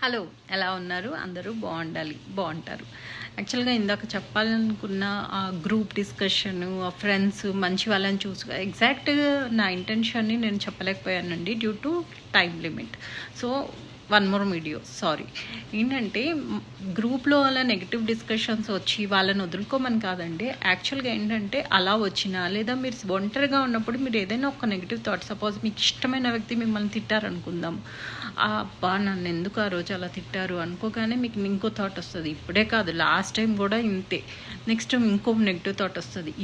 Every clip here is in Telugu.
హలో, ఎలా ఉన్నారు? అందరూ బాగుంటారు. యాక్చువల్గా ఇందాక చెప్పాలనుకున్న ఆ గ్రూప్ డిస్కషను, ఆ ఫ్రెండ్స్ మంచి వాళ్ళని ఎగ్జాక్ట్గా నా ఇంటెన్షన్ని నేను చెప్పలేకపోయానండి due to time limit. So one more video, sorry. ఏంటంటే గ్రూప్లో అలా నెగిటివ్ డిస్కషన్స్ వచ్చి వాళ్ళని వదులుకోమని కాదండి. యాక్చువల్గా ఏంటంటే అలా వచ్చినా లేదా మీరు ఒంటరిగా ఉన్నప్పుడు మీరు ఏదైనా ఒక నెగిటివ్ థాట్, సపోజ్ మీకు ఇష్టమైన వ్యక్తి మిమ్మల్ని తిట్టారనుకుందాం, అబ్బా నన్ను ఎందుకు ఆ రోజు అలా తిట్టారు అనుకోగానే మీకు ఇంకో థాట్ వస్తుంది. ఇప్పుడే కాదు, లాస్ట్ టైం కూడా ఇంతే. నెక్స్ట్ టైం ఇంకో నెగిటివ్ థాట్ వస్తుంది.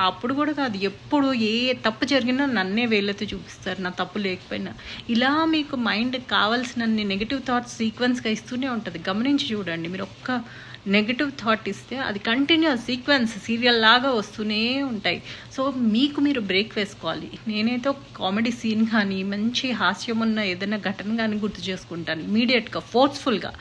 అప్పుడు కూడా కాదు, ఎప్పుడు ఏ తప్పు జరిగినా నన్నే వేళ్ళతో చూపిస్తారు, నా తప్పు లేకపోయినా. ఇలా మీకు మైండ్ కావాల్సినన్ని నెగిటివ్ థాట్స్ సీక్వెన్స్గా ఇస్తూనే ఉంటుంది. గమనించి చూడండి, మీరు ఒక్క నెగిటివ్ థాట్ ఇస్తే అది కంటిన్యూస్ సీక్వెన్స్ సీరియల్ లాగా వస్తూనే ఉంటాయి. సో మీకు మీరు బ్రేక్ వేసుకోవాలి. నేనైతే ఒక కామెడీ సీన్ కానీ మంచి హాస్యం ఉన్న ఏదైనా ఘటన కానీ గుర్తు చేసుకుంటాను ఇమీడియట్గా, ఫోర్స్ఫుల్గా.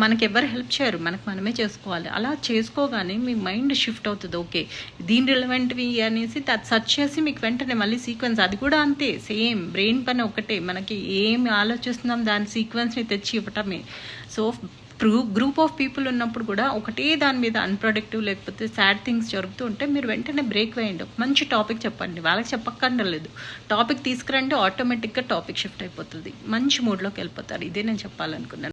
మనకి ఎవరు హెల్ప్ చేయరు, మనమే చేసుకోవాలి. అలా చేసుకోగానే మీ మైండ్ షిఫ్ట్ అవుతుంది. ఓకే, దీని రిలవెంట్వి అనేసి అది సర్చ్ చేసి మీకు వెంటనే మళ్ళీ సీక్వెన్స్, అది కూడా అంతే సేమ్, బ్రెయిన్ పని ఒకటే. మనకి ఏమి ఆలోచిస్తున్నాం దాని సీక్వెన్స్ని తెచ్చి ఇవ్వటమే. సో గ్రూప్ ఆఫ్ పీపుల్ ఉన్నప్పుడు కూడా ఒకటే దాని మీద అన్ప్రొడక్టివ్ లేకపోతే సాడ్ థింగ్స్ జరుగుతూ ఉంటే మీరు వెంటనే బ్రేక్ వేయండి. మంచి టాపిక్ చెప్పండి, వాళ్ళకి చెప్పక్కర్లేదు. టాపిక్ తీసుకురండి, ఆటోమేటిక్గా టాపిక్ షిఫ్ట్ అయిపోతుంది, మంచి మూడ్లోకి వెళ్ళిపోతారు. ఇదే నేను చెప్పాలనుకున్నాను.